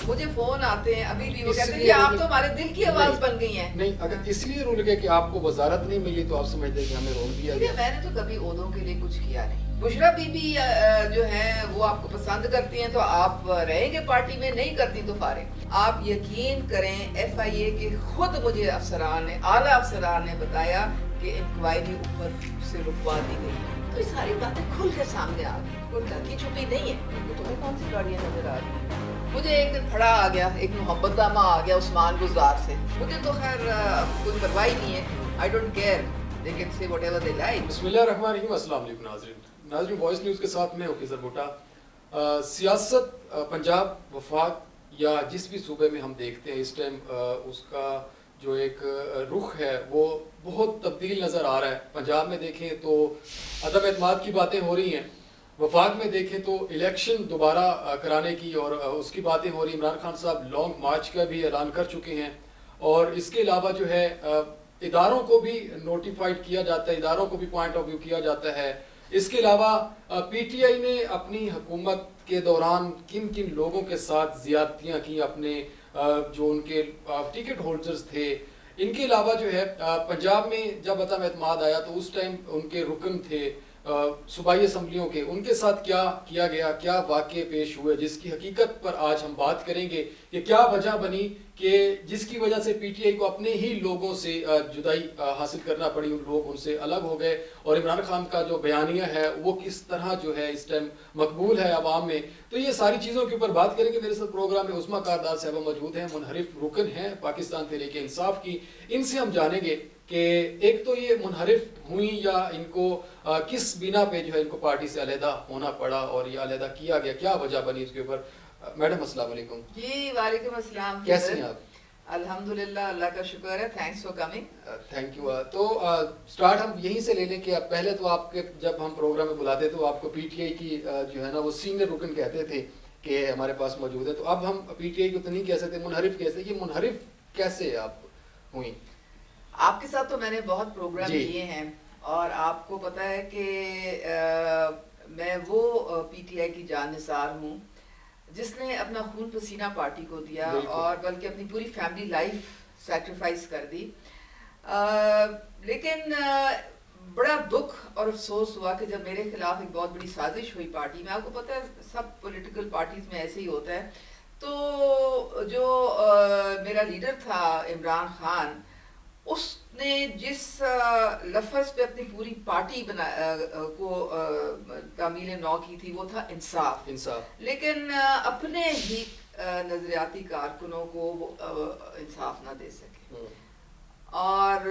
مجھے فون آتے ہیں ابھی بھی، وہ کہتے ہیں کہ آپ تو ہمارے دل کی آواز بن گئی ہیں. نہیں اگر اس لیے رول گئے کہ آپ کو وزارت نہیں ملی تو آپ سمجھتے ہیں کہ ہمیں رول دیا گیا. میں نے تو کبھی عہدوں کے لیے کچھ کیا نہیں. بشرا بی بی جو ہیں وہ آپ کو پسند کرتی ہیں تو آپ رہیں گے پارٹی میں، نہیں کرتی تو فارغ. آپ یقین کریں ایف آئی اے کے خود مجھے افسران نے، اعلیٰ افسران نے بتایا کہ انکوائری اوپر سے رکوا دی گئی. تو یہ ساری باتیں کھل کے سامنے آ گئی، کوئی ڈھکی چھپی نہیں ہے. تمہیں کون سی گاڑیاں نظر آ رہی ہیں؟ مجھے ایک دن پھڑا آ گیا، ایک محبت نامہ آ گیا عثمان گزار سے. مجھے تو خیر کوئی پرواہ ہی نہیں ہے. I don't care, they can say whatever they like. بسم اللہ الرحمن الرحیم. السلام علیکم ناظرین وائس نیوز کے ساتھ میں اوکیزر بھٹا. سیاست پنجاب وفاق یا جس بھی صوبے میں ہم دیکھتے ہیں اس ٹائم اس کا جو ایک رخ ہے وہ بہت تبدیل نظر آ رہا ہے. پنجاب میں دیکھیں تو عدم اعتماد کی باتیں ہو رہی ہیں، وفاق میں دیکھیں تو الیکشن دوبارہ کرانے کی اور اس کی باتیں ہو رہی ہیں. عمران خان صاحب لانگ مارچ کا بھی اعلان کر چکے ہیں، اور اس کے علاوہ جو ہے اداروں کو بھی نوٹیفائڈ کیا جاتا ہے، اداروں کو بھی پوائنٹ آف ویو کیا جاتا ہے. اس کے علاوہ پی ٹی آئی نے اپنی حکومت کے دوران کن کن لوگوں کے ساتھ زیادتیاں کی، اپنے جو ان کے ٹکٹ ہولڈرز تھے. ان کے علاوہ جو ہے پنجاب میں جب عدم اعتماد آیا تو اس ٹائم ان کے رکن تھے صوبائی اسمبلیوں کے، ان کے ساتھ کیا کیا گیا، کیا واقعے پیش ہوئے، جس کی حقیقت پر آج ہم بات کریں گے کہ کیا وجہ بنی کہ جس کی وجہ سے پی ٹی آئی کو اپنے ہی لوگوں سے جدائی حاصل کرنا پڑی. ان لوگ ان سے الگ ہو گئے، اور عمران خان کا جو بیانیہ ہے وہ کس طرح جو ہے اس ٹائم مقبول ہے عوام میں. تو یہ ساری چیزوں کے اوپر بات کریں گے. میرے ساتھ پروگرام میں عظمیٰ کاردار صاحبہ موجود ہیں، منحرف رکن ہیں پاکستان تحریک انصاف کی. ان سے ہم جانیں گے کہ ایک تو یہ منحرف ہوئی یا ان کو کس بنا پہ جو ہے ان کو پارٹی سے علیحدہ ہونا پڑا اور یہ علیحدہ کیا گیا، کیا وجہ بنی اس کے اوپر. میڈم السلام علیکم. جی وعلیکم السلام. کیسے ہیں آپ؟ الحمدللہ اللہ کا شکر ہے. Thanks for coming. Thank you. تو سٹارٹ ہم یہیں سے لے لیں کہ پہلے تو آپ کے جب ہم پروگرام میں بلاتے تو آپ کو پی ٹی آئی کی جو ہے نا وہ سینئر رکن کہتے تھے کہ ہمارے پاس موجود ہے. تو اب ہم پی ٹی آئی کو تو نہیں کہہ سکتے، منحرف کیسے، یہ منحرف کیسے آپ ہوئیں؟ آپ کے ساتھ تو میں نے بہت پروگرام کیے ہیں، اور آپ کو پتہ ہے کہ میں وہ پی ٹی آئی کی جان نثار ہوں جس نے اپنا خون پسینہ پارٹی کو دیا، اور بلکہ اپنی پوری فیملی لائف سیکریفائس کر دی. لیکن بڑا دکھ اور افسوس ہوا کہ جب میرے خلاف ایک بہت بڑی سازش ہوئی پارٹی میں. آپ کو پتہ ہے سب پولیٹیکل پارٹیز میں ایسے ہی ہوتا ہے. تو جو میرا لیڈر تھا عمران خان، اس نے جس لفظ پہ اپنی پوری پارٹی کو تعمیل نو کی تھی وہ تھا انصاف. لیکن اپنے ہی نظریاتی کارکنوں کو وہ انصاف نہ دے سکے، اور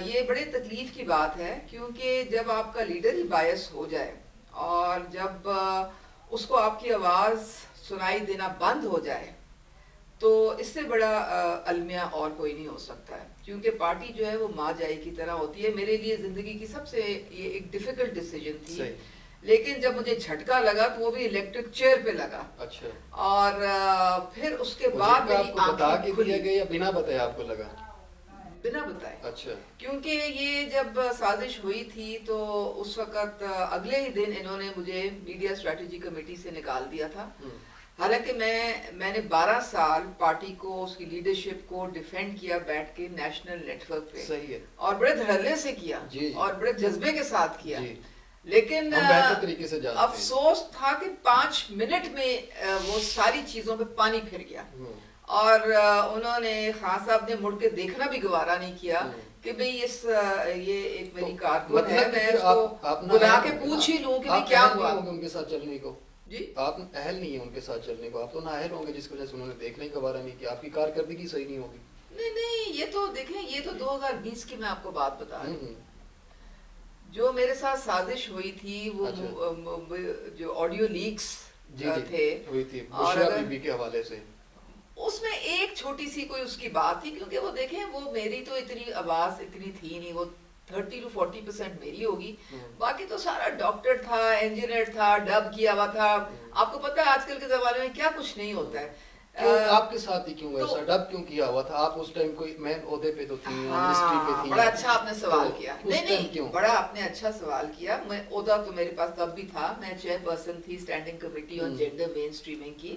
یہ بڑے تکلیف کی بات ہے، کیونکہ جب آپ کا لیڈر ہی باعث ہو جائے اور جب اس کو آپ کی آواز سنائی دینا بند ہو جائے تو اس سے بڑا المیہ اور کوئی نہیں ہو سکتا ہے. کیونکہ پارٹی جو ہے وہ ماں جائی کی طرح ہوتی ہے. میرے لیے زندگی کی سب سے یہ ایک ڈیفیکلٹ ڈیسیجن تھی. لیکن جب مجھے جھٹکا لگا تو وہ بھی الیکٹرک چیئر پہ لگا. اچھا. اور پھر اس کے بعد میری آنکھیں کھلی. یا بنا بتائے آپ کو لگا؟ بنا بتائے. اچھا. کیونکہ یہ جب سازش ہوئی تھی تو اس وقت اگلے ہی دن انہوں نے مجھے میڈیا اسٹریٹجی کمیٹی سے نکال دیا تھا. حالانکہ میں نے 12 سال پارٹی کو، اس کی لیڈرشپ کو ڈیفینڈ کیا بیٹھ کے نیشنل نیٹ ورک پہ. صحیح ہے. اور بڑے دھڑلے سے کیا اور بڑے جذبے کے ساتھ کیا. لیکن بہتر طریقے سے افسوس تھا کہ 5 منٹ میں وہ ساری چیزوں پہ پانی پھر گیا، اور انہوں نے خان صاحب نے مڑ کے دیکھنا بھی گوارا نہیں کیا کہ بھئی یہ ایک میری کارکن ہے، میں اس کو بلا کے پوچھ ہی لوں کہ کیا ہوا. ان کے ساتھ چلنے کو جی آپ اہل نہیں ہیں، ان کے ساتھ چلنے کو آپ تو نااہل ہوں گے، جس وجہ سے انہوں نے دیکھنا ہی گوارا نہیں کیا. آپ کی کارکردگی صحیح نہیں ہوگی. نہیں، یہ تو دیکھیں، یہ تو 2020 کی میں آپ کو بات بتا رہی ہوں. جو میرے ساتھ سازش ہوئی تھی وہ جو آڈیو لیکس تھے ہوئی تھی بشرا بی بی کے حوالے سے، اس میں ایک چھوٹی سی کوئی اس کی بات تھی. کیونکہ وہ دیکھیں وہ میری تو اتنی آواز اتنی تھی نہیں، وہ 30 to 40% میری ہوگی. باقی تو سارا ڈاکٹر تھا، انجینئر تھا، ڈب کیا ہوا تھا. آپ کو پتہ ہے آج کل کے زمانے میں کیا کچھ نہیں ہوتا ہے. آپ کے ساتھ ہی کیوں ایسا ڈب کیوں کیا ہوا تھا؟ آپ اس ٹائم کوئی مین عہدے پہ تو تھی، منسٹری پہ تھی. بڑا اچھا آپ نے سوال کیا. نہیں، بڑا آپ نے اچھا سوال کیا. میں عہدہ تو میرے پاس تب بھی تھا، میں چیئر پرسن تھی standing committee on gender mainstreaming کی،